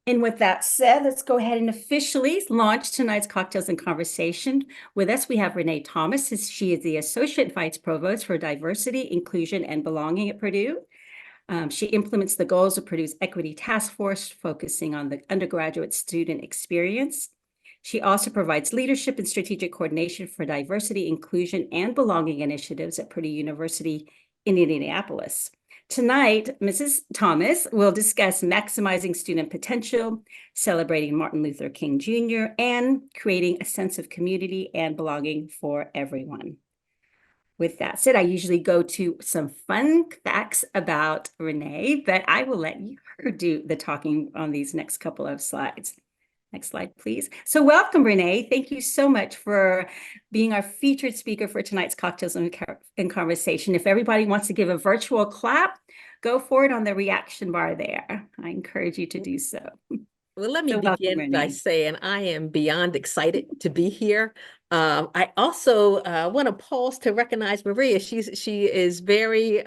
And with that said, let's go ahead and officially launch tonight's Cocktails and Conversation. With us, we have Renee Thomas. She is the Associate Vice Provost for Diversity, Inclusion, and Belonging at Purdue. She implements the goals of Purdue's Equity Task Force, focusing on the undergraduate student experience. She also provides leadership and strategic coordination for diversity, inclusion, and belonging initiatives at Purdue University in Indianapolis. Tonight, Mrs. Thomas will discuss maximizing student potential, celebrating Martin Luther King Jr., and creating a sense of community and belonging for everyone. With that said, I usually go to some fun facts about Renee, but I will let her do the talking on these next couple of slides. Next slide, please. So welcome, Renee. Thank you so much for being our featured speaker for tonight's Cocktails and Conversation. If everybody wants to give a virtual clap, go for it on the reaction bar there. I encourage you to do so. Well, let me So welcome, begin by Renee. saying I am beyond excited to be here. I also want to pause to recognize Maria. She is very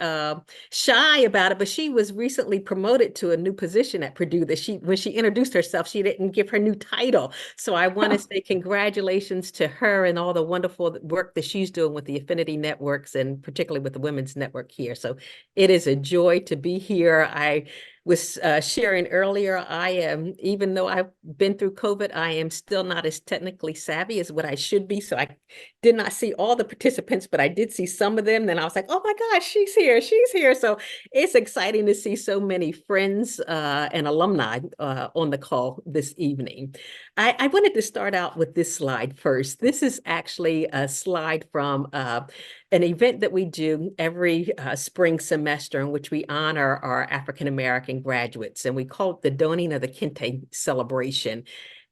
shy about it, but she was recently promoted to a new position at Purdue. When she introduced herself, she didn't give her new title. So I want to say congratulations to her and all the wonderful work that she's doing with the affinity networks and particularly with the Women's Network here. So it is a joy to be here. I was sharing earlier, even though I've been through COVID, I am still not as technically savvy as what I should be. So I did not see all the participants, but I did see some of them. Then I was like, oh my gosh, she's here, she's here. So it's exciting to see so many friends and alumni on the call this evening. I wanted to start out with this slide first. This is actually a slide from an event that we do every spring semester in which we honor our African-American graduates, and we call it the Donning of the Kente celebration.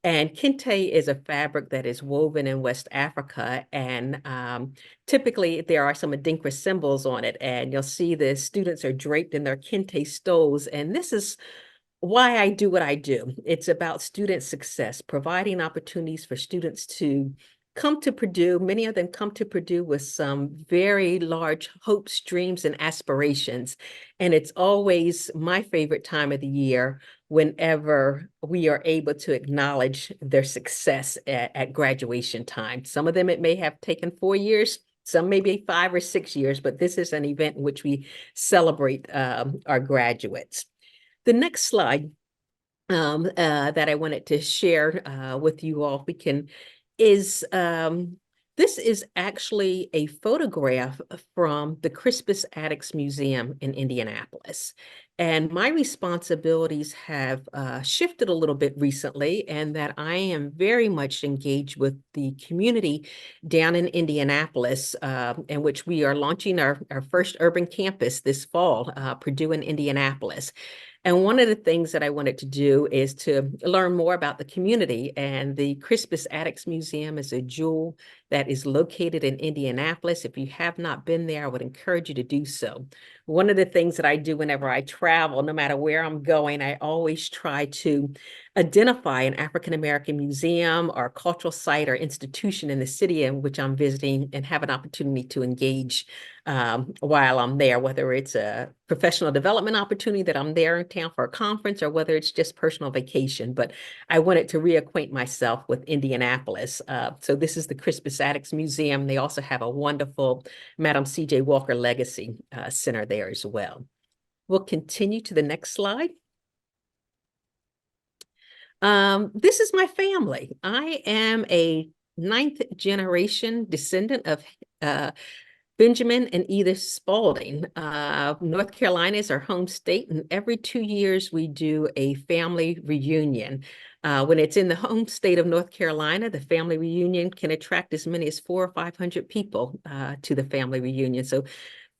And kente is a fabric that is woven in West Africa, and typically there are some Adinkra symbols on it, and you'll see the students are draped in their kente stoles, and this is why I do what I do. It's about student success, providing opportunities for students to come to Purdue. Many of them come to Purdue with some very large hopes, dreams, and aspirations. And it's always my favorite time of the year whenever we are able to acknowledge their success at graduation time. Some of them, it may have taken 4 years, some maybe 5 or 6 years, but this is an event in which we celebrate our graduates. The next slide that I wanted to share with you all, this is actually a photograph from the Crispus Attucks Museum in Indianapolis. And my responsibilities have shifted a little bit recently, and that I am very much engaged with the community down in Indianapolis, in which we are launching our first urban campus this fall, Purdue in Indianapolis. And one of the things that I wanted to do is to learn more about the community. And the Crispus Attucks Museum is a jewel that is located in Indianapolis. If you have not been there, I would encourage you to do so. One of the things that I do whenever I travel, no matter where I'm going, I always try to identify an African-American museum or cultural site or institution in the city in which I'm visiting and have an opportunity to engage while I'm there, whether it's a professional development opportunity that I'm there in town for a conference or whether it's just personal vacation. But I wanted to reacquaint myself with Indianapolis. So this is the Crispus Attucks Museum. They also have a wonderful Madam C.J. Walker Legacy Center there as well. We'll continue to the next slide. This is my family. I am a 9th generation descendant of Benjamin and Edith Spalding. North Carolina is our home state, and every 2 years we do a family reunion. When it's in the home state of North Carolina, the family reunion can attract as many as 400 or 500 people to the family reunion. So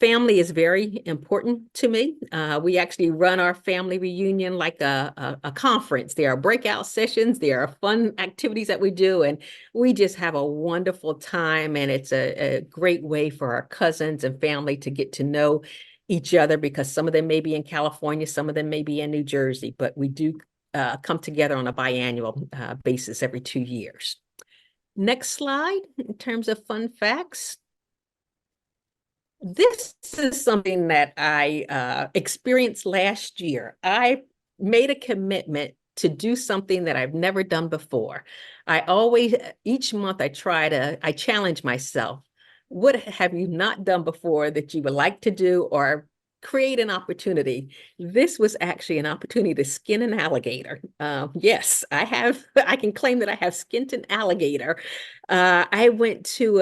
family is very important to me. We actually run our family reunion like a conference. There are breakout sessions, there are fun activities that we do, and we just have a wonderful time. And it's a great way for our cousins and family to get to know each other, because some of them may be in California, some of them may be in New Jersey, but we do come together on a biannual basis every 2 years. Next slide, in terms of fun facts. This is something that I experienced last year. I made a commitment to do something that I've never done before. I always, each month I challenge myself. What have you not done before that you would like to do, or create an opportunity? This was actually an opportunity to skin an alligator. Yes, I can claim that I have skinned an alligator. I went to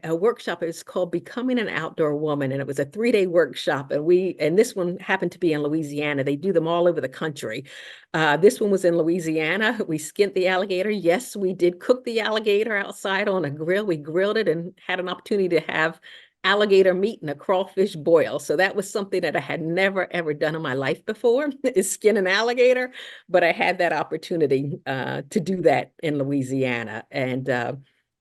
a workshop. It was called Becoming an Outdoor Woman, and it was a 3-day workshop. And this one happened to be in Louisiana. They do them all over the country. This one was in Louisiana. We skinned the alligator. Yes, we did cook the alligator outside on a grill. We grilled it and had an opportunity to have alligator meat and a crawfish boil. So that was something that I had never, ever done in my life before, is skin an alligator. But I had that opportunity to do that in Louisiana. And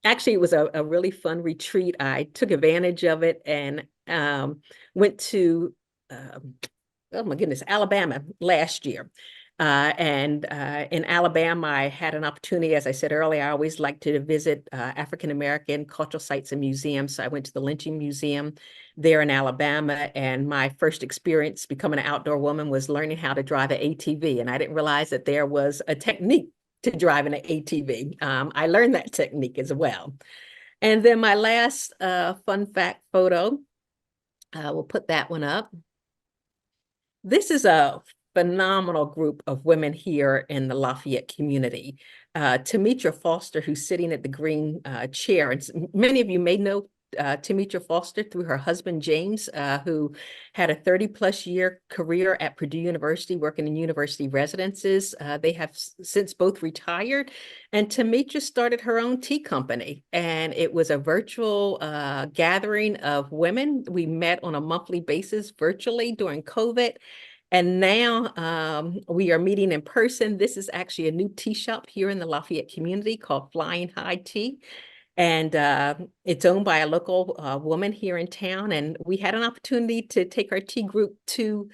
actually, it was a really fun retreat. I took advantage of it and went to, oh my goodness, Alabama last year. And in Alabama, I had an opportunity, as I said earlier, I always like to visit African-American cultural sites and museums. So I went to the Lynching Museum there in Alabama, and my first experience becoming an outdoor woman was learning how to drive an ATV. And I didn't realize that there was a technique to driving an ATV. I learned that technique as well. And then my last fun fact photo, we'll put that one up. This is a phenomenal group of women here in the Lafayette community. Tamitra Foster, who's sitting at the green chair, and many of you may know Tamitra Foster through her husband, James, who had a 30-plus year career at Purdue University, working in university residences. They have since both retired, and Tamitra started her own tea company, and it was a virtual gathering of women. We met on a monthly basis virtually during COVID. And now we are meeting in person. This is actually a new tea shop here in the Lafayette community called Flying High Tea. And it's owned by a local woman here in town. And we had an opportunity to take our tea group to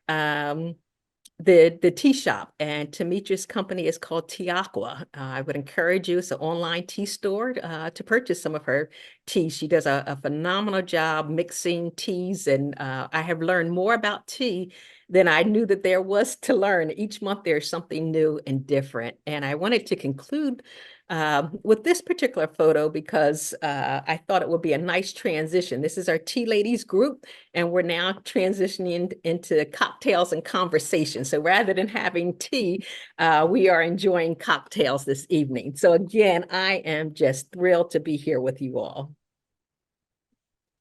the tea shop, and Tamitra's company is called Tea Aqua. I would encourage you, it's an online tea store, to purchase some of her tea. She does a phenomenal job mixing teas, and I have learned more about tea than I knew that there was to learn. Each month there's something new and different. And I wanted to conclude with this particular photo because I thought it would be a nice transition. This is our Tea Ladies group, and we're now transitioning into cocktails and conversation. So rather than having tea, we are enjoying cocktails this evening. So again, I am just thrilled to be here with you all.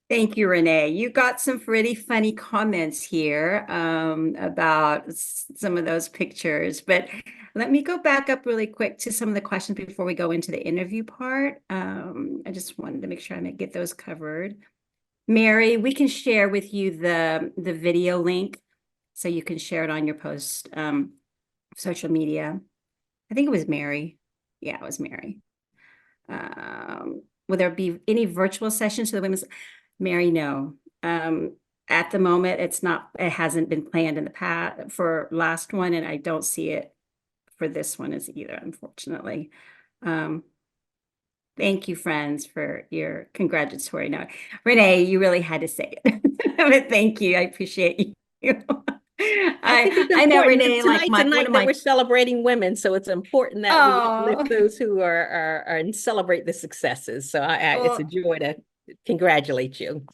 Thank you, Renee. You got some pretty funny comments here about some of those pictures, but let me go back up really quick to some of the questions before we go into the interview part. I just wanted to make sure I get those covered. Mary, we can share with you the video link so you can share it on your post social media. I think it was Mary. Yeah, it was Mary. Will there be any virtual sessions for the women's? Mary, no. At the moment, it hasn't been planned in the past for last one, and I don't see it for this one as either, unfortunately. Thank you, friends, for your congratulatory note. Renee, you really had to say it. But thank you. I appreciate you. I know important. Renee, Tonight's a night that we're celebrating women, so it's important that we uplift those who are and celebrate the successes. So it's a joy to congratulate you.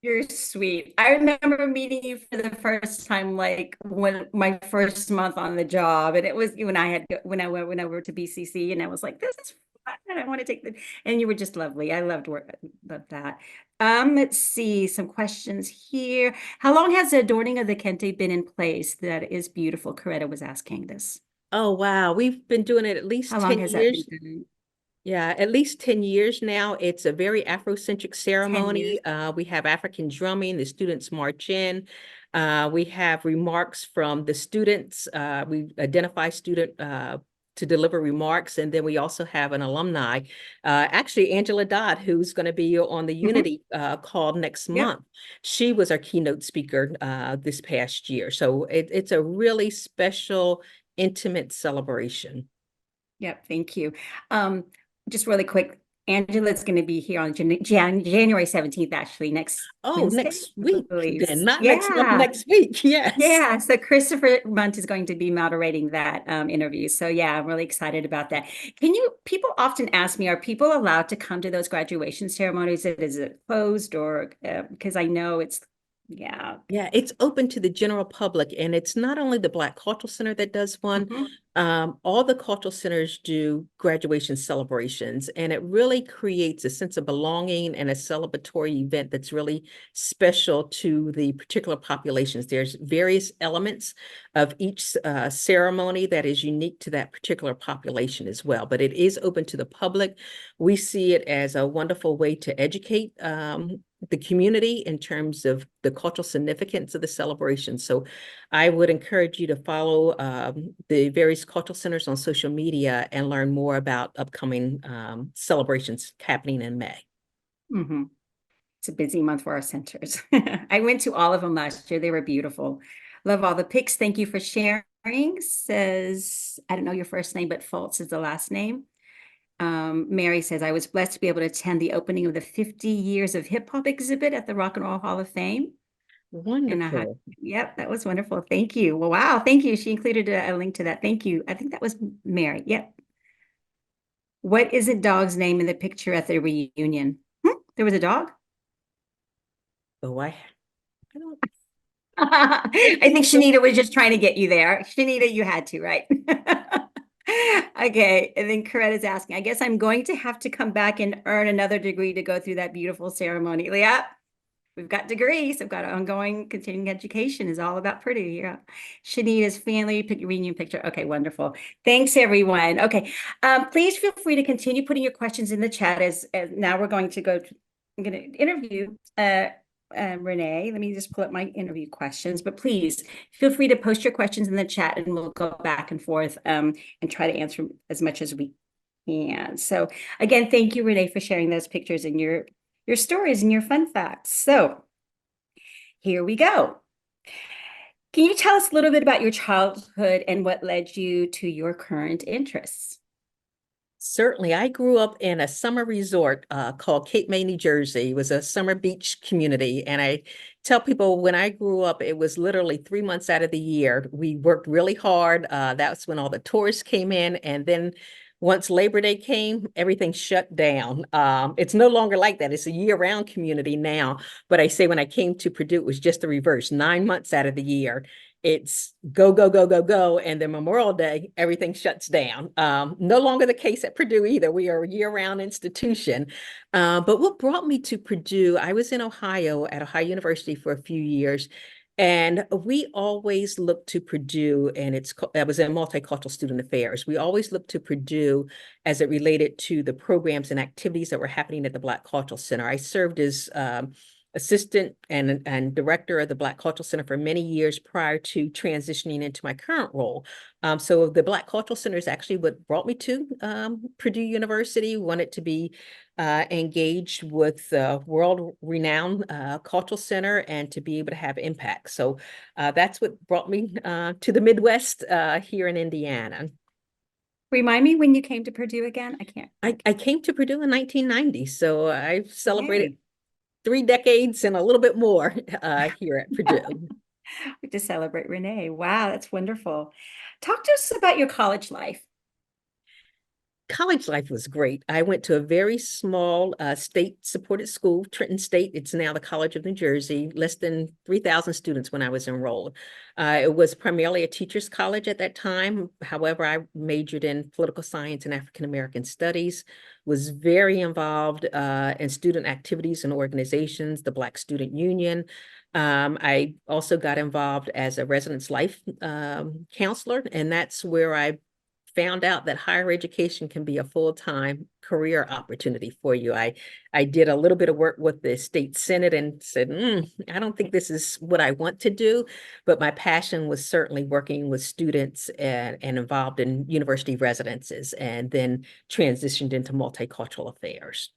You're sweet. I remember meeting you for the first time, like when my first month on the job, and it was when I went over to BCC, and I was like, "This is fun. I want to take the." And you were just lovely. I loved that. Let's see some questions here. How long has the adorning of the Kente been in place? That is beautiful. Coretta was asking this. Oh wow, we've been doing it at least How 10 long has years. that been done? Yeah, at least 10 years now. It's a very Afrocentric 10 ceremony. years. We have African drumming, the students march in. We have remarks from the students. We identify student to deliver remarks. And then we also have an alumni, actually Angela Dodd, who's going to be on the Unity call next month. She was our keynote speaker this past year. So it's a really special, intimate celebration. Yep, thank you. Just really quick, Angela's going to be here on January 17th, actually, next Oh, Wednesday, next I week believe. then, not next month, Yeah. next week. Yes. Yeah. So Christopher Munt is going to be moderating that interview. So yeah, I'm really excited about that. People often ask me, are people allowed to come to those graduation ceremonies? Is it closed or, because I know it's, yeah. Yeah, it's open to the general public, and it's not only the Black Cultural Center that does one. Mhm. All the cultural centers do graduation celebrations, and it really creates a sense of belonging and a celebratory event that's really special to the particular populations. There's various elements of each ceremony that is unique to that particular population as well, but it is open to the public. We see it as a wonderful way to educate the community in terms of the cultural significance of the celebration. So I would encourage you to follow the various cultural centers on social media and learn more about upcoming celebrations happening in May. Mhm. It's a busy month for our centers. I went to all of them last year. They were beautiful. Love all the pics. Thank you for sharing. Says, I don't know your first name, but Fultz is the last name. Mary says, I was blessed to be able to attend the opening of the 50 Years of Hip Hop exhibit at the Rock and Roll Hall of Fame. And I had, Wonderful. yep, that was wonderful. Thank you. Well, wow. Thank you. She included a link to that. Thank you. I think that was Mary. Yep. What is a dog's name in the picture at the reunion? There was a dog? Oh, I don't I think think so. Shanita was just trying to get you there. Shanita, you had to, right? Okay. And then Coretta's asking, I guess I'm going to have to come back and earn another degree to go through that beautiful ceremony. Yeah, we've got degrees. I've got ongoing continuing education is all about Purdue. Yeah. Shanita's family reunion picture. Okay, wonderful. Thanks, everyone. Okay. Please feel free to continue putting your questions in the chat as now we're going to I'm going to interview Renee. Let me just pull up my interview questions, but please feel free to post your questions in the chat and we'll go back and forth and try to answer as much as we can. So again, thank you, Renee, for sharing those pictures and your stories and your fun facts. So here we go. Can you tell us a little bit about your childhood and what led you to your current interests? Certainly. I grew up in a summer resort called Cape May, New Jersey. It was a summer beach community. And I tell people when I grew up, it was literally 3 months out of the year. We worked really hard. That's when all the tourists came in. And then once Labor Day came, everything shut down. It's no longer like that. It's a year-round community now. But I say when I came to Purdue, it was just the reverse. 9 months out of the year, it's go, go, go, go, go. And then Memorial Day, everything shuts down. No longer the case at Purdue either. We are a year-round institution. But what brought me to Purdue, I was in Ohio at Ohio University for a few years. And we always looked to Purdue, and I was in multicultural student affairs. We always looked to Purdue as it related to the programs and activities that were happening at the Black Cultural Center. I served as assistant and director of the Black Cultural Center for many years prior to transitioning into my current role. So the Black Cultural Center is actually what brought me to Purdue University, wanted to be engaged with world-renowned cultural center and to be able to have impact. So that's what brought me to the Midwest here in Indiana. Remind me when you came to Purdue again? I can't. I came to Purdue in 1990, so I've celebrated Okay. 3 decades and a little bit more here at Purdue. We just celebrate Renee. Wow, that's wonderful. Talk to us about your college life. College life was great. I went to a very small state-supported school, Trenton State. It's now the College of New Jersey, less than 3,000 students when I was enrolled. It was primarily a teacher's college at that time. However, I majored in political science and African American studies, was very involved in student activities and organizations, the Black Student Union. I also got involved as a residence life counselor, and that's where I found out that higher education can be a full-time career opportunity for you. I did a little bit of work with the state senate and said, I don't think this is what I want to do, but my passion was certainly working with students and involved in university residences, and then transitioned into multicultural affairs.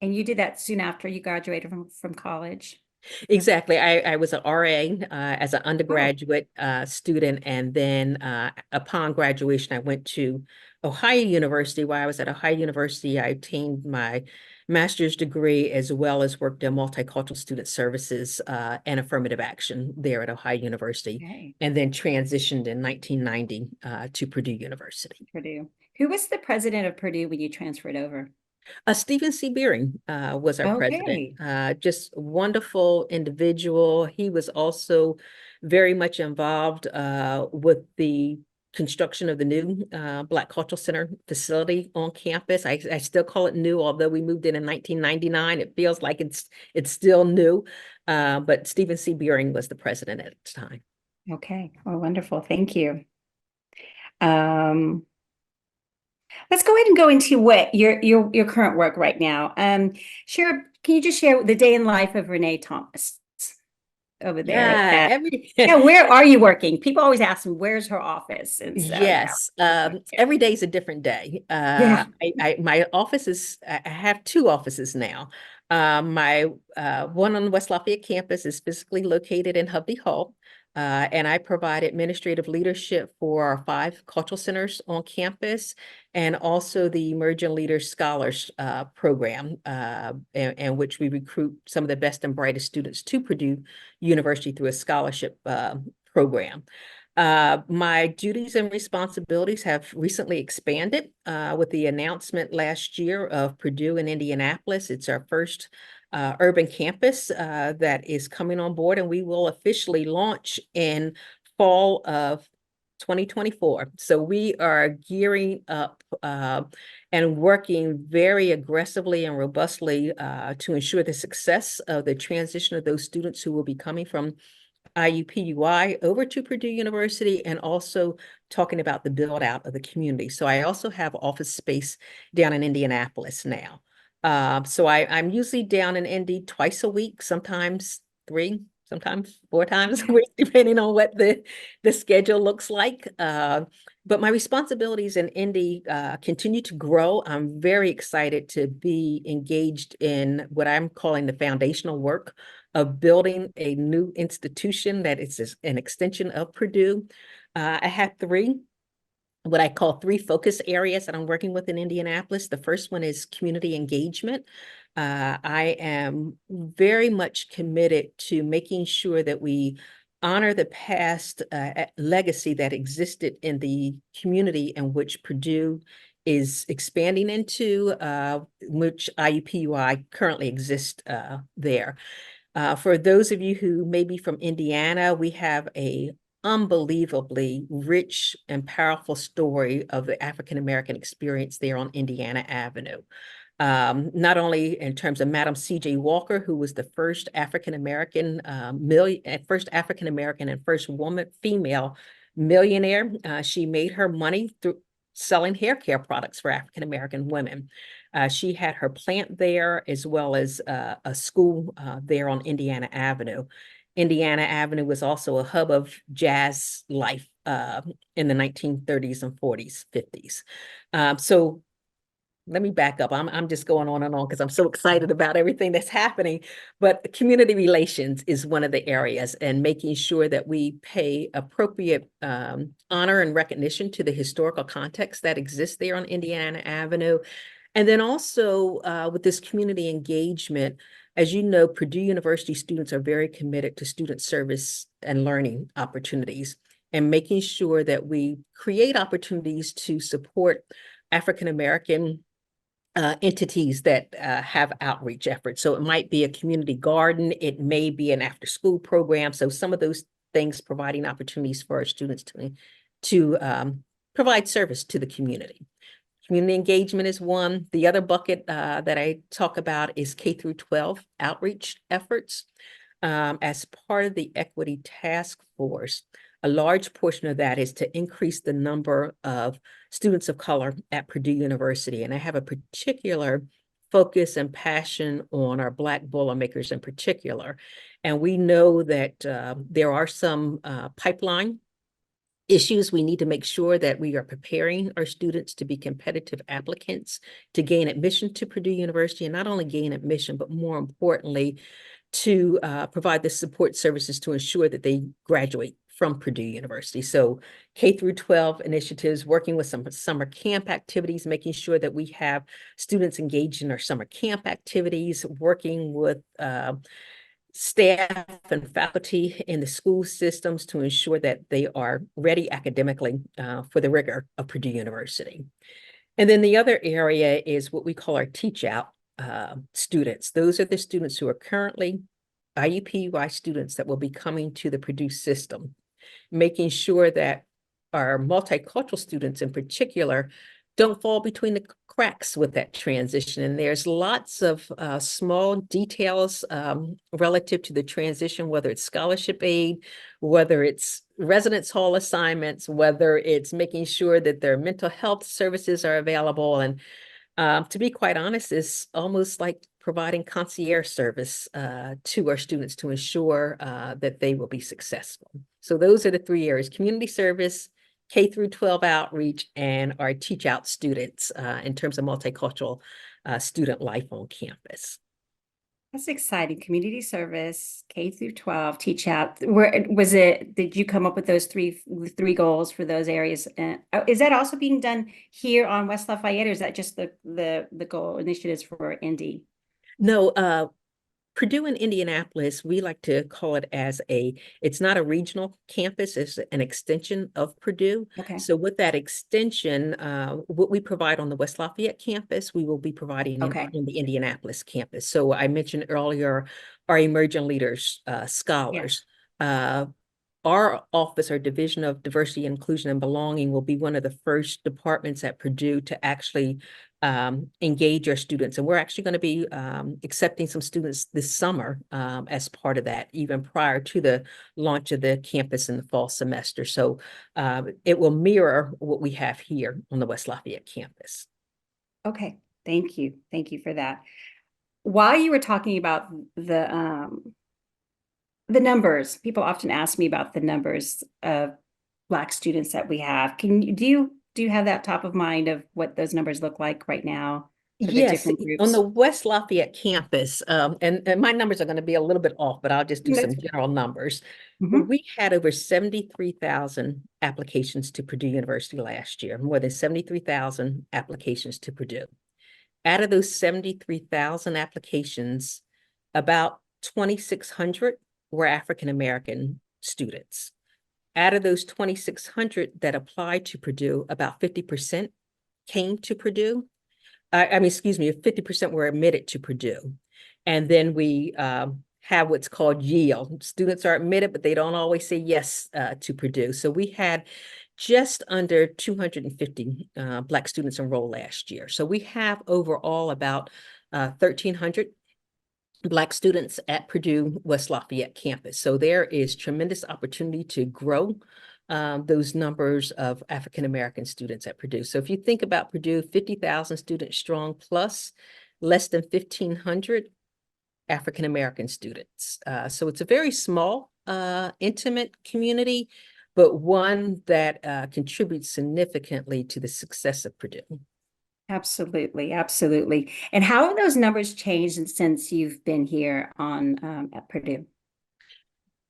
And you did that soon after you graduated from college. Exactly. I was an RA as an Oh, undergraduate student, and then upon graduation, I went to Ohio University. While I was at Ohio University, I obtained my master's degree as well as worked in multicultural student services and affirmative action there at Ohio University, okay. and then transitioned in 1990 to Purdue University. Purdue. Who was the president of Purdue when you transferred over? Stephen C. Beering was our president. Okay. Just wonderful individual. He was also very much involved with the construction of the new Black Cultural Center facility on campus. I still call it new, although we moved in 1999. It feels like it's still new. But Stephen C. Beering was the president at the time. Okay. Oh, wonderful. Thank you. Um, let's go ahead and go into what your current work right now. Can you just share the day in life of Renee Thomas over there Yeah, at, every yeah, where are you working? People always ask me, where's her office? And so, yeah. Yes, every day is a different day. Yeah. My office is, I have two offices now. My one on the West Lafayette campus is physically located in Hovde Hall, and I provide administrative leadership for our 5 cultural centers on campus, and also the Emerging Leaders Scholars program, in which we recruit some of the best and brightest students to Purdue University through a scholarship program. My duties and responsibilities have recently expanded with the announcement last year of Purdue in Indianapolis. It's our first urban campus that is coming on board, and we will officially launch in fall of 2024. So we are gearing up and working very aggressively and robustly to ensure the success of the transition of those students who will be coming from IUPUI over to Purdue University, and also talking about the build out of the community. So I also have office space down in Indianapolis now. So I'm usually down in Indy twice a week, sometimes 3, sometimes 4 times a week, depending on what the schedule looks like. But my responsibilities in Indy continue to grow. I'm very excited to be engaged in what I'm calling the foundational work of building a new institution that is an extension of Purdue. I have what I call 3 focus areas that I'm working with in Indianapolis. The first one is community engagement. I am very much committed to making sure that we honor the past legacy that existed in the community in which Purdue is expanding into, which IUPUI currently exists there. For those of you who may be from Indiana, we have a unbelievably rich and powerful story of the African American experience there on Indiana Avenue. Not only in terms of Madam C.J. Walker, who was the first African American and first woman, female millionaire. She made her money through selling hair care products for African American women. She had her plant there, as well as a school there on Indiana Avenue. Indiana Avenue was also a hub of jazz life in the 1930s and 40s, 50s. So let me back up. I'm just going on and on because I'm so excited about everything that's happening. But community relations is one of the areas, and making sure that we pay appropriate honor and recognition to the historical context that exists there on Indiana Avenue. And then also with this community engagement, as you know, Purdue University students are very committed to student service and learning opportunities, and making sure that we create opportunities to support African American entities that have outreach efforts. So it might be a community garden, it may be an after-school program. So some of those things providing opportunities for our students to provide service to the community. Community engagement is one. The other bucket that I talk about is K through 12 outreach efforts. As part of the equity task force, a large portion of that is to increase the number of students of color at Purdue University. And I have a particular focus and passion on our Black Boilermakers in particular. And we know that there are some pipeline issues. We need to make sure that we are preparing our students to be competitive applicants to gain admission to Purdue University, and not only gain admission, but more importantly, to provide the support services to ensure that they graduate from Purdue University. So K through 12 initiatives, working with some summer camp activities, making sure that we have students engaged in our summer camp activities, working with staff and faculty in the school systems to ensure that they are ready academically for the rigor of Purdue University. And then the other area is what we call our teach out students. Those are the students who are currently IUPUI students that will be coming to the Purdue system, making sure that our multicultural students in particular don't fall between the cracks with that transition. And there's lots of small details relative to the transition, whether it's scholarship aid, whether it's residence hall assignments, whether it's making sure that their mental health services are available. And to be quite honest, it's almost like providing concierge service to our students to ensure that they will be successful. So those are the three areas: community service, K through 12 outreach, and our teach out students in terms of multicultural student life on campus. That's exciting. Community service, K through 12, teach out. Where was it? Did you come up with those three goals for those areas? Is that also being done here on West Lafayette, or is that just the goal initiatives for Indy? No, Purdue and Indianapolis, we like to call it as it's not a regional campus, it's an extension of Purdue. Okay. So with that extension, what we provide on the West Lafayette campus, we will be providing Okay. in the Indianapolis campus. So I mentioned earlier, our emerging leaders, scholars. Our office, our Division of Diversity, Inclusion, and Belonging will be one of the first departments at Purdue to actually engage our students. And we're actually going to be accepting some students this summer as part of that, even prior to the launch of the campus in the fall semester. So it will mirror what we have here on the West Lafayette campus. Okay. Thank you. Thank you for that. While you were talking about the numbers, people often ask me about the numbers of Black students that we have. Do you have that top of mind of what those numbers look like right now for the Yes, different on the groups? West Lafayette campus, and my numbers are going to be a little bit off, but I'll just do some That's general numbers. Mhm. We had over 73,000 applications to Purdue University last year, more than 73,000 applications to Purdue. Out of those 73,000 applications, about 2,600 were African American students. Out of those 2,600 that applied to Purdue, about 50% came to Purdue. Excuse me, 50% were admitted to Purdue. And then we have what's called yield. Students are admitted, but they don't always say yes to Purdue. So we had just under 250 Black students enrolled last year. So we have overall about 1,300 Black students at Purdue West Lafayette campus. So there is tremendous opportunity to grow those numbers of African-American students at Purdue. So if you think about Purdue, 50,000 students strong plus less than 1,500 African-American students. So it's a very small, intimate community, but one that contributes significantly to the success of Purdue. Absolutely, absolutely. And how have those numbers changed since you've been here at Purdue?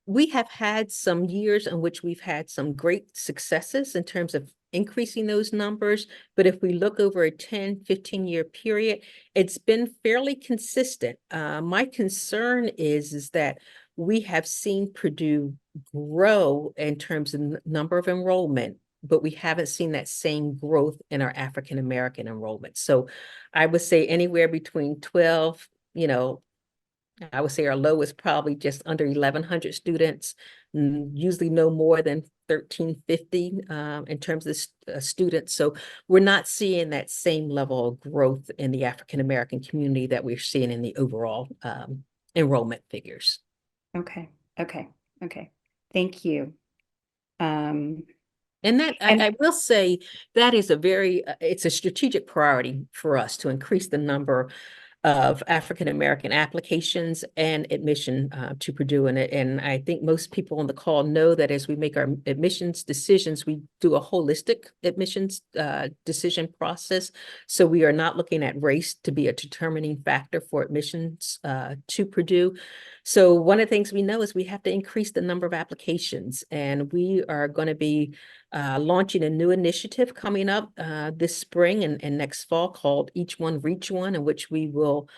We have had some years in which we've had some great successes in terms of increasing those numbers. But if we look over a 10, 15-year period, it's been fairly consistent. My concern is that we have seen Purdue grow in terms of number of enrollment, but we haven't seen that same growth in our African American enrollment. So I would say anywhere between 12, I would say our low is probably just under 1,100 students, usually no more than 1,350 in terms of students. So we're not seeing that same level of growth in the African-American community that we're seeing in the overall enrollment figures. Okay, okay, okay. Thank you. Um, And that and I will say that is it's a strategic priority for us to increase the number of African American applications and admission to Purdue. And I think most people on the call know that as we make our admissions decisions, we do a holistic admissions decision process. So we are not looking at race to be a determining factor for admissions to Purdue. So one of the things we know is we have to increase the number of applications, and we are going to be launching a new initiative coming up this spring and next fall called Each One Reach One, in which we will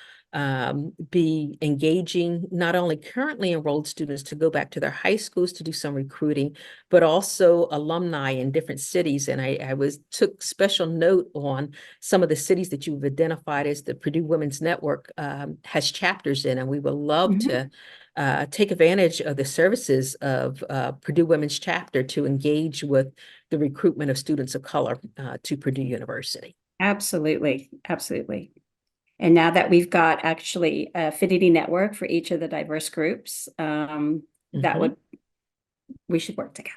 be engaging not only currently enrolled students to go back to their high schools to do some recruiting, but also alumni in different cities. And I took special note on some of the cities that you've identified as the Purdue Women's Network has chapters in, and we would love to take advantage of the services of Purdue Women's Chapter to engage with the recruitment of students of color to Purdue University. Absolutely. Absolutely. And now that we've got actually a affinity network for each of the diverse groups, we should work together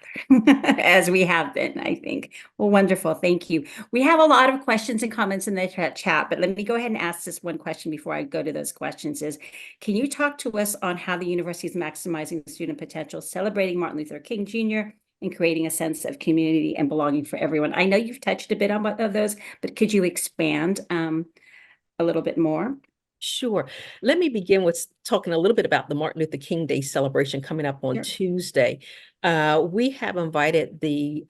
as we have been, I think. Well, wonderful. Thank you. We have a lot of questions and comments in the chat, but let me go ahead and ask this one question before I go to those questions is, can you talk to us on how the university is maximizing student potential, celebrating Martin Luther King Jr., and creating a sense of community and belonging for everyone? I know you've touched a bit on both of those, but could you expand a little bit more? Sure. Let me begin with talking a little bit about the Martin Luther King Day celebration coming up on Tuesday. We have invited the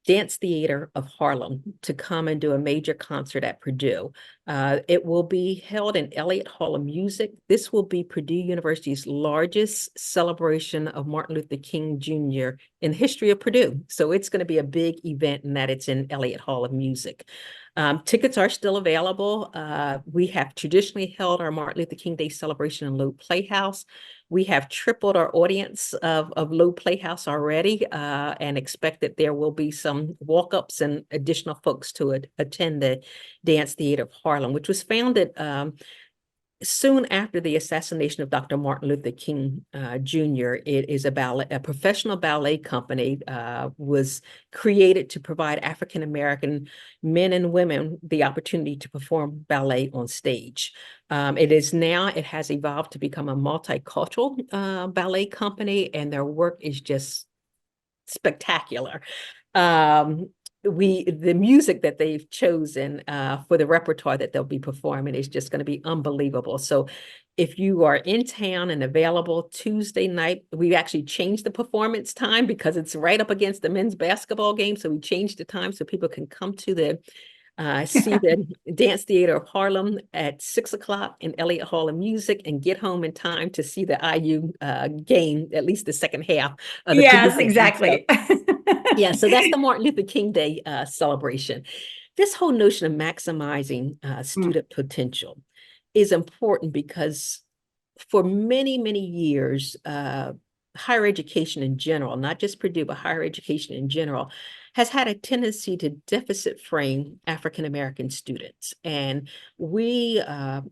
Dance Theater of Harlem to come and do a major concert at Purdue. It will be held in Elliott Hall of Music. This will be Purdue University's largest celebration of Martin Luther King Jr. in the history of Purdue. So it's going to be a big event in that it's in Elliott Hall of Music. Tickets are still available. We have traditionally held our Martin Luther King Day celebration in Loeb Playhouse. We have tripled our audience of Loeb Playhouse already and expect that there will be some walk-ups and additional folks to attend the Dance Theater of Harlem, which was founded soon after the assassination of Dr. Martin Luther King Jr. It is a professional ballet company was created to provide African-American men and women the opportunity to perform ballet on stage. It has evolved to become a multicultural ballet company, and their work is just spectacular. The music that they've chosen for the repertoire that they'll be performing is just going to be unbelievable. So if you are in town and available Tuesday night, we actually changed the performance time because it's right up against the men's basketball game. So we changed the time so people can come to the see the Dance Theater of Harlem at 6 o'clock in Elliott Hall of Music and get home in time to see the IU game, at least the second half of the Yes, exactly. Yeah, so that's the Martin Luther King Day celebration. This whole notion of maximizing student potential is important because for many, many years, higher education in general, not just Purdue, but higher education in general, has had a tendency to deficit frame African-American students. And we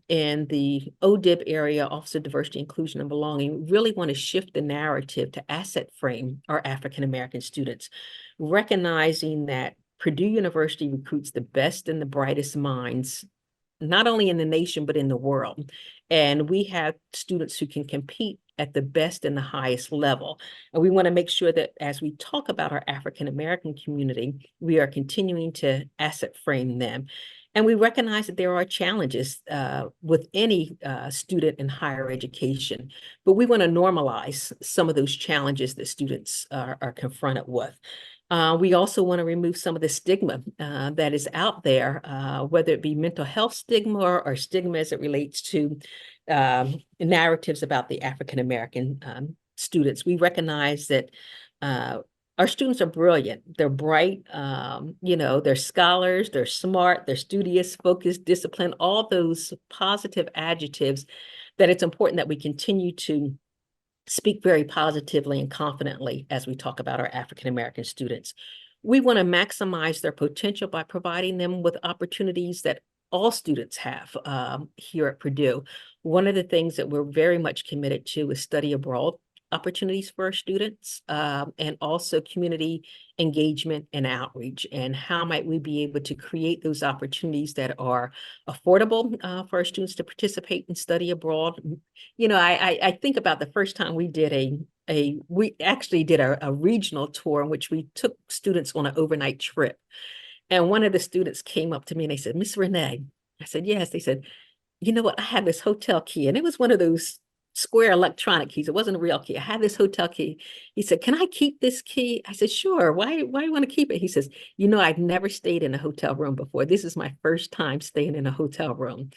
in the ODIB area, Office of Diversity, Inclusion, and Belonging, really want to shift the narrative to asset frame our African-American students, recognizing that Purdue University recruits the best and the brightest minds, not only in the nation, but in the world. And we have students who can compete at the best and the highest level. And we want to make sure that as we talk about our African-American community, we are continuing to asset frame them. And we recognize that there are challenges with any student in higher education, but we want to normalize some of those challenges that students are confronted with. We also want to remove some of the stigma that is out there, whether it be mental health stigma or stigma as it relates to narratives about the African-American students. We recognize that our students are brilliant. They're bright, they're scholars, they're smart, they're studious, focused, disciplined, all those positive adjectives that it's important that we continue to speak very positively and confidently as we talk about our African-American students. We want to maximize their potential by providing them with opportunities that all students have here at Purdue. One of the things that we're very much committed to is study abroad opportunities for our students, and also community engagement and outreach, and how might we be able to create those opportunities that are affordable for our students to participate and study abroad. I think about the first time we did we actually did a regional tour in which we took students on an overnight trip. And one of the students came up to me and they said, "Miss Renee." I said, "Yes." They said, "You know what? I have this hotel key." And it was one of those square electronic keys. It wasn't a real key. I had this hotel key. He said, "Can I keep this key?" I said, "Sure. Why you want to keep it?" He says, "I've never stayed in a hotel room before. This is my first time staying in a hotel room."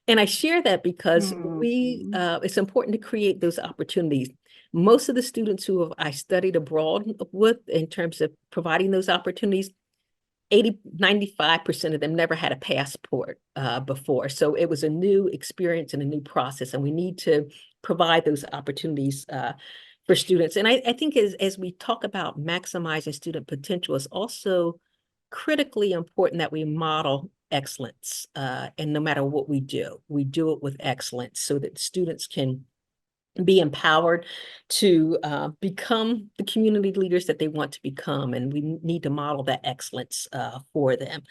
And I share that because Mhm. it's important to create those opportunities. Most of the students I studied abroad with, in terms of providing those opportunities, 95% of them never had a passport before. So it was a new experience and a new process, and we need to provide those opportunities for students. And I think as we talk about maximizing student potential, it's also critically important that we model excellence. And no matter what we do it with excellence so that students can be empowered to become the community leaders that they want to become. And we need to model that excellence for them.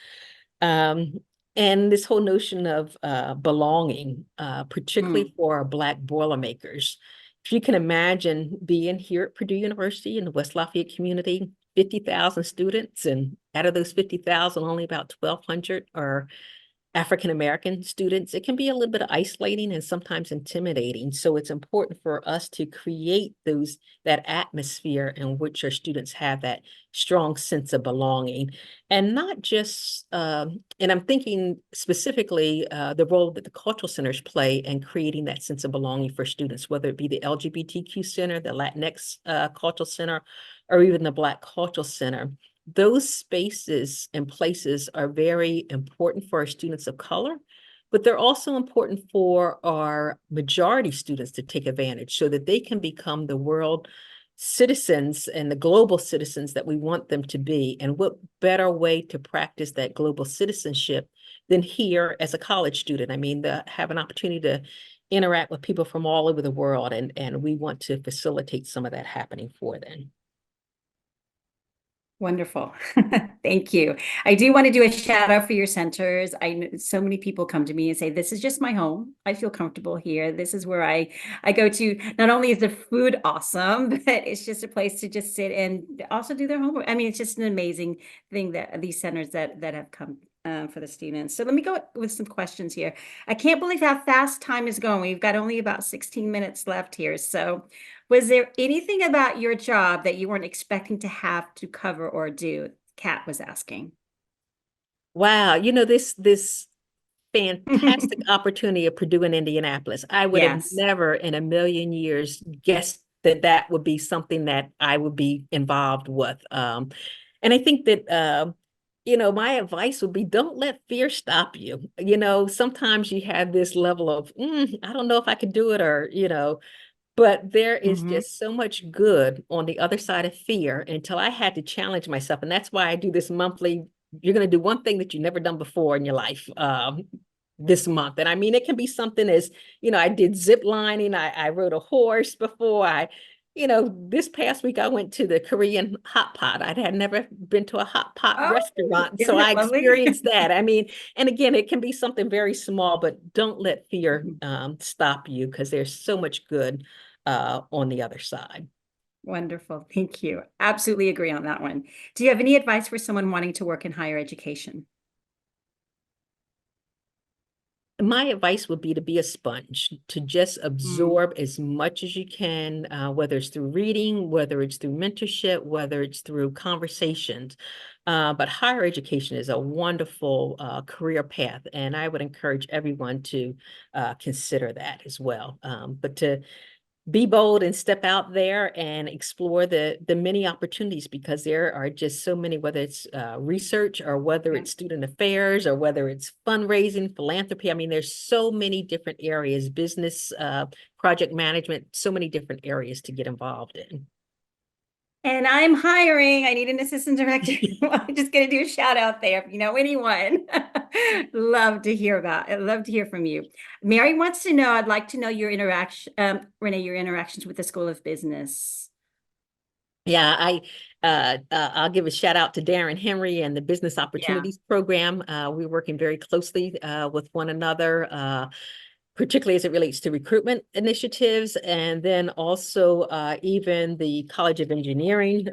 Um, and this whole notion of belonging, particularly Mm. for our Black Boilermakers. If you can imagine being here at Purdue University in the West Lafayette community, 50,000 students, and out of those 50,000, only about 1,200 are African-American students, it can be a little bit isolating and sometimes intimidating. So it's important for us to create that atmosphere in which our students have that strong sense of belonging. And not just, and I'm thinking specifically the role that the cultural centers play in creating that sense of belonging for students, whether it be the LGBTQ Center, the Latinx Cultural Center, or even the Black Cultural Center. Those spaces and places are very important for our students of color, but they're also important for our majority students to take advantage so that they can become the world citizens and the global citizens that we want them to be. And what better way to practice that global citizenship than here as a college student? I mean, to have an opportunity to interact with people from all over the world, and we want to facilitate some of that happening for them. Wonderful. Thank you. I do want to do a shout out for your centers. I know so many people come to me and say, "This is just my home. I feel comfortable here. This is where I go to." Not only is the food awesome, but it's just a place to just sit and also do their homework. I mean, it's just an amazing thing that these centers that have come for the students. So let me go with some questions here. I can't believe how fast time is going. We've got only about 16 minutes left here. So was there anything about your job that you weren't expecting to have to cover or do? Kat was asking. Wow, this fantastic opportunity of Purdue in Indianapolis. I would have Yes. never in a million years guessed that that would be something that I would be involved with. And I think that, my advice would be don't let fear stop you. Sometimes you have this level of, I don't know if I could do it, or, but there is Mhm. just so much good on the other side of fear until I had to challenge myself. And that's why I do this monthly. You're going to do one thing that you've never done before in your life this month. And I mean, it can be something as, I did zip lining. I rode a horse before. This past week I went to the Korean hot pot. I had never been to a hot pot Oh, restaurant. So isn't I it lovely? experienced that. I mean, and again, it can be something very small, but don't let fear Mhm. stop you, because there's so much good on the other side. Wonderful. Thank you. Absolutely agree on that one. Do you have any advice for someone wanting to work in higher education? My advice would be to be a sponge, to just Mm. absorb as much as you can, whether it's through reading, whether it's through mentorship, whether it's through conversations. But higher education is a wonderful career path, and I would encourage everyone to consider that as well. But to be bold and step out there and explore the many opportunities, because there are just so many, whether it's research, or whether Yeah. it's student affairs, or whether it's fundraising, philanthropy. I mean, there's so many different areas, business, project management, so many different areas to get involved in. And I'm hiring. I need an assistant director. I'm just going to do a shout out there if you know anyone. Love to hear about. I'd love to hear from you. Mary wants to know, I'd like to know your interaction, Renee, your interactions with the School of Business. Yeah, I'll give a shout out to Darren Henry and the Business Yeah. Opportunities Program. We're working very closely with one another, particularly as it relates to recruitment initiatives, and then also even the College of Engineering.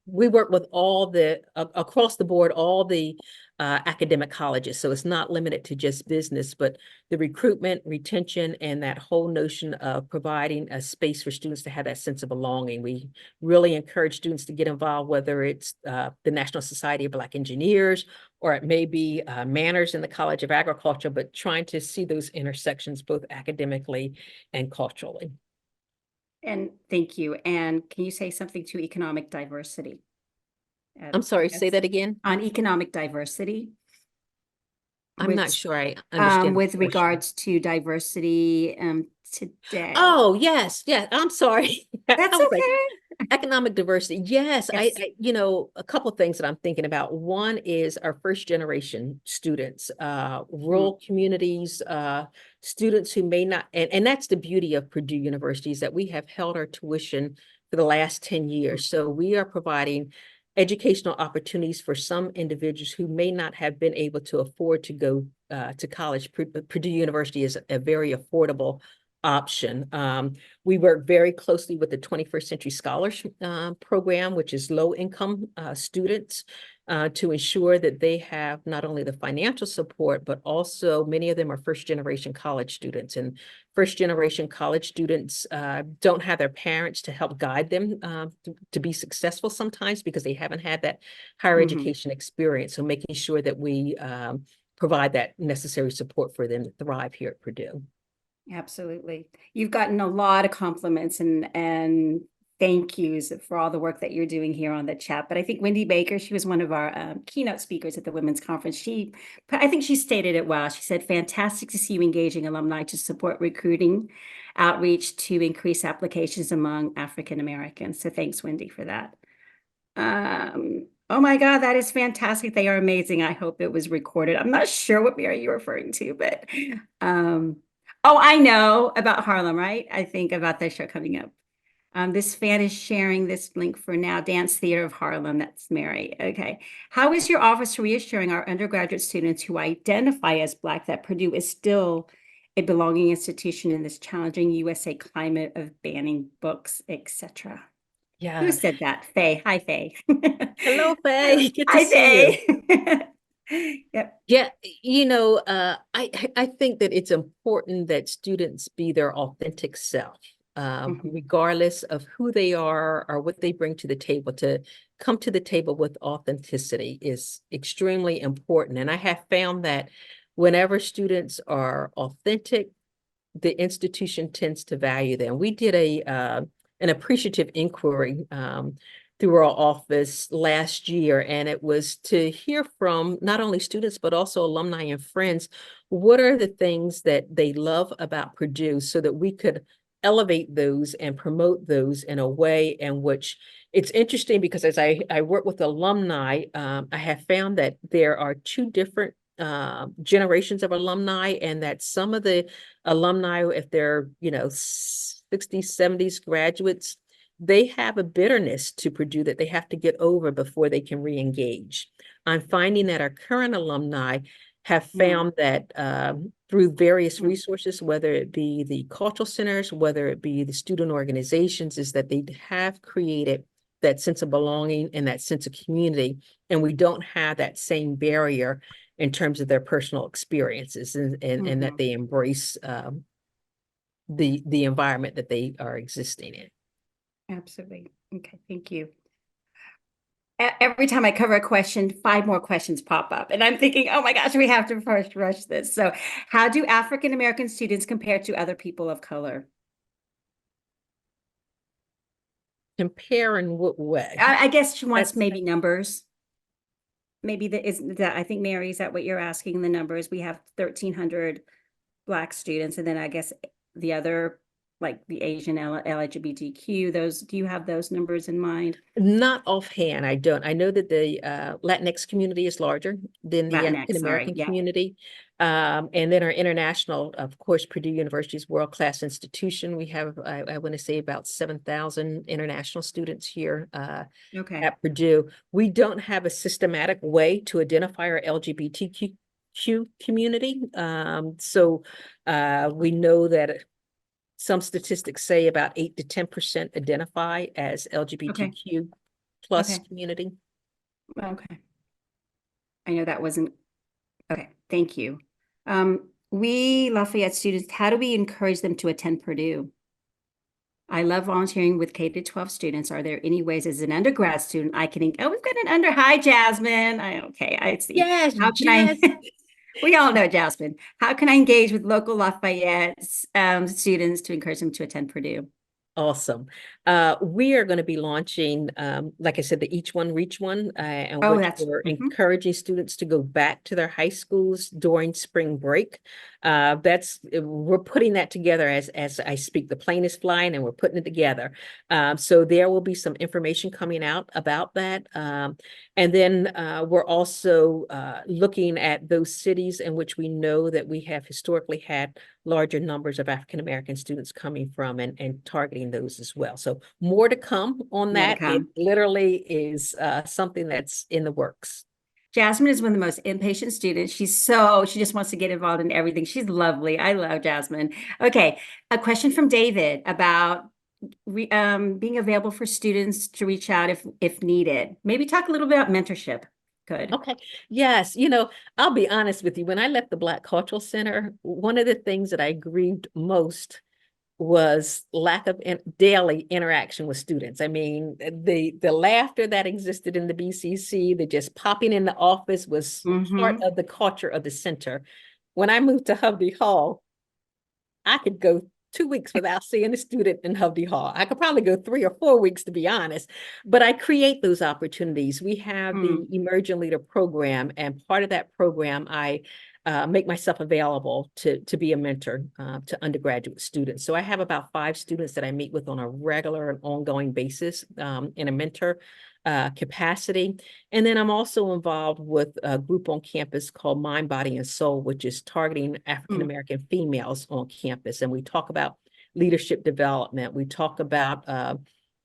We work with all the across the board, all the academic colleges. So it's not limited to just business, but the recruitment, retention, and that whole notion of providing a space for students to have that sense of belonging. We really encourage students to get involved, whether it's the National Society of Black Engineers, or it may be manners in the College of Agriculture, but trying to see those intersections both academically and culturally. And thank you. And can you say something to economic diversity? I'm sorry, say that again. On economic diversity. I'm not sure I understand with the question. regards to diversity today. Oh, yes. I'm sorry. That's I was like, okay. economic diversity. Yes, Yes. a couple of things that I'm thinking about. One is our first generation students, rural communities, students who may not, and that's the beauty of Purdue University, is that we have held our tuition for the last 10 years. So we are providing educational opportunities for some individuals who may not have been able to afford to go to college. Purdue University is a very affordable option. We work very closely with the 21st Century Scholars Program, which is low-income students, to ensure that they have not only the financial support, but also many of them are first-generation college students. And first-generation college students don't have their parents to help guide them to be successful sometimes because they haven't had that higher education experience. So making sure that we provide that necessary support for them to thrive here at Purdue. Absolutely. You've gotten a lot of compliments and thank yous for all the work that you're doing here on the chat. But I think Wendy Baker, she was one of our keynote speakers at the Women's Conference. I think she stated it well. She said, fantastic to see you engaging alumni to support recruiting outreach to increase applications among African Americans. So thanks, Wendy, for that. Oh my God, that is fantastic. They are amazing. I hope it was recorded. I'm not sure what Mary you're referring to, but oh, I know about Harlem, right? I think about that show coming up. This fan is sharing this link for now, Dance Theater of Harlem. That's Mary. Okay. How is your office reassuring our undergraduate students who identify as Black that Purdue is still a belonging institution in this challenging USA climate of banning books, etc.? Yeah. Who said that? Faye. Hi, Faye. Hello, Faye. Good to Hi, see you. Faye. Yep. Yeah, I think that it's important that students be their authentic self, regardless of who they are or what they bring to the table. To come to the table with authenticity is extremely important. And I have found that whenever students are authentic, the institution tends to value them. We did an appreciative inquiry through our office last year, and it was to hear from not only students, but also alumni and friends, what are the things that they love about Purdue so that we could elevate those and promote those in a way in which it's interesting because as I work with alumni, I have found that there are two different generations of alumni, and that some of the alumni, if they're, 60s, 70s graduates, they have a bitterness to Purdue that they have to get over before they can re-engage. I'm finding that our current alumni have found that through various resources, whether it be the cultural centers, whether it be the student organizations, is that they have created that sense of belonging and that sense of community. And we don't have that same barrier in terms of their personal experiences, and that they embrace the environment that they are existing in. Absolutely. Okay, thank you. Every time I cover a question, 5 more questions pop up. And I'm thinking, oh my gosh, we have to first rush this. So how do African-American students compare to other people of color? Compare in what way? I guess she wants maybe numbers. Maybe I think, Mary, is that what you're asking? The numbers, we have 1,300 Black students, and then I guess the other like the Asian LGBTQ, those, do you have those numbers in mind? Not offhand, I don't. I know that the Latinx community is larger than the African Latinx, sorry, American yeah. community. And then our international, of course, Purdue University is world-class institution. We have, I want to say, about 7,000 international students here Okay, at Purdue. We don't have a systematic way to identify our LGBTQ community. So we know that some statistics say about 8 to 10% identify as okay, LGBTQ plus okay, community. okay. I know that wasn't, okay, thank you. We Lafayette students, how do we encourage them to attend Purdue? I love volunteering with K to 12 students. Are there any ways as an undergrad student I can, oh, we've got an hi, Jasmine. Okay, I see. Yes, How can I, Jazz. we all know Jasmine. How can I engage with local Lafayette students to encourage them to attend Purdue? Awesome. We are going to be launching, like I said, the Each One Reach One, in Oh, which that's, we're mhm. encouraging students to go back to their high schools during spring break. We're putting that together as I speak. The plane is flying and we're putting it together. So there will be some information coming out about that. And then we're also looking at those cities in which we know that we have historically had larger numbers of African American students coming from and targeting those as well. So more to come on More to that. It come. literally is something that's in the works. Jasmine is one of the most impatient students. She just wants to get involved in everything. She's lovely. I love Jasmine. Okay, a question from David about being available for students to reach out if needed. Maybe talk a little bit about mentorship. Good. Okay. Yes. I'll be honest with you. When I left the Black Cultural Center, one of the things that I grieved most was lack of daily interaction with students. I mean, the laughter that existed in the BCC, the just popping in the office was part Mm-hmm. of the culture of the center. When I moved to Hovde Hall, I could go 2 weeks without seeing a student in Hovde Hall. I could probably go 3 or 4 weeks, to be honest, but I create those opportunities. We have the Mm. Emerging Leader Program, and part of that program, I make myself available to be a mentor to undergraduate students. So I have about 5 students that I meet with on a regular and ongoing basis in a mentor capacity. And then I'm also involved with a group on campus called Mind, Body, and Soul, which is targeting African Mm. American females on campus. And we talk about leadership development. We talk about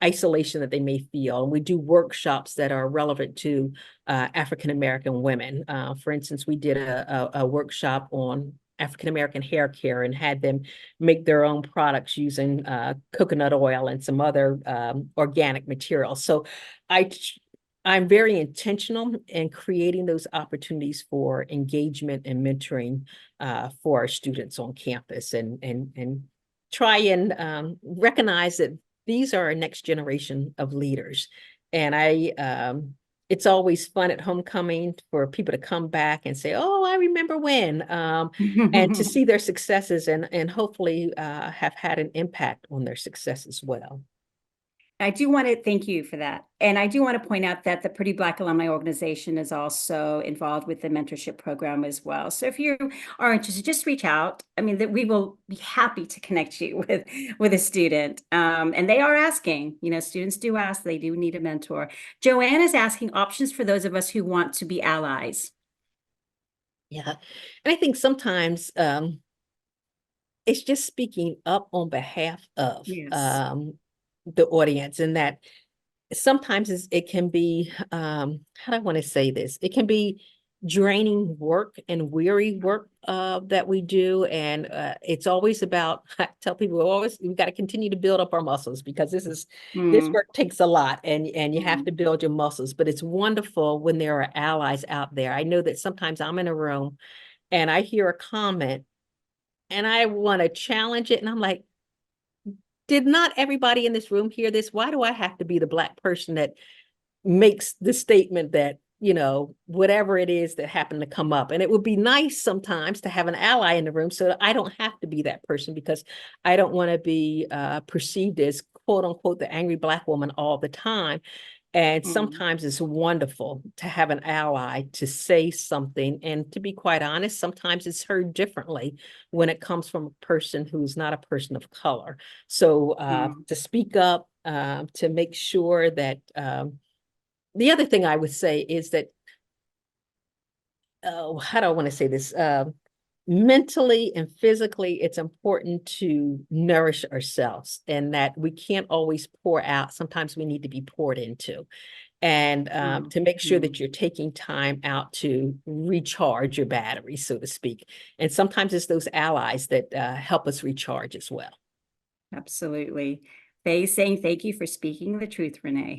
isolation that they may feel. And we do workshops that are relevant to African American women. For instance, we did a workshop on African American hair care and had them make their own products using coconut oil and some other organic materials. So I'm very intentional in creating those opportunities for engagement and mentoring for our students on campus, and try and recognize that these are our next generation of leaders. And it's always fun at homecoming for people to come back and say, "Oh, I remember when," and to see their successes and hopefully have had an impact on their success as well. I do want to thank you for that. And I do want to point out that the Purdue Black Alumni Organization is also involved with the mentorship program as well. So if you are interested, just reach out. I mean, that we will be happy to connect you with a student. And they are asking, students do ask, they do need a mentor. Joanne is asking options for those of us who want to be allies. Yeah. And I think sometimes it's just speaking up on behalf of Yes. the audience, and that sometimes it can be, how do I want to say this? It can be draining work and weary work that we do. And it's always about, I tell people, we've got to continue to build up our muscles, because this Mm. work takes a lot, and you have Mm. to build your muscles. But it's wonderful when there are allies out there. I know that sometimes I'm in a room and I hear a comment and I want to challenge it. And I'm like, did not everybody in this room hear this? Why do I have to be the Black person that makes the statement that, whatever it is that happened to come up? And it would be nice sometimes to have an ally in the room so that I don't have to be that person, because I don't want to be perceived as, quote unquote, the angry Black woman all the time. And Mm. sometimes it's wonderful to have an ally to say something. And to be quite honest, sometimes it's heard differently when it comes from a person who's not a person of color. So Mm. to speak up, to make sure that the other thing I would say is that, how do I want to say this? Mentally and physically, it's important to nourish ourselves, and that we can't always pour out. Sometimes we need to be poured into, and Mm. to make sure Mm. that you're taking time out to recharge your battery, so to speak. And sometimes it's those allies that help us recharge as well. Absolutely. Faye saying thank you for speaking the truth, Renee.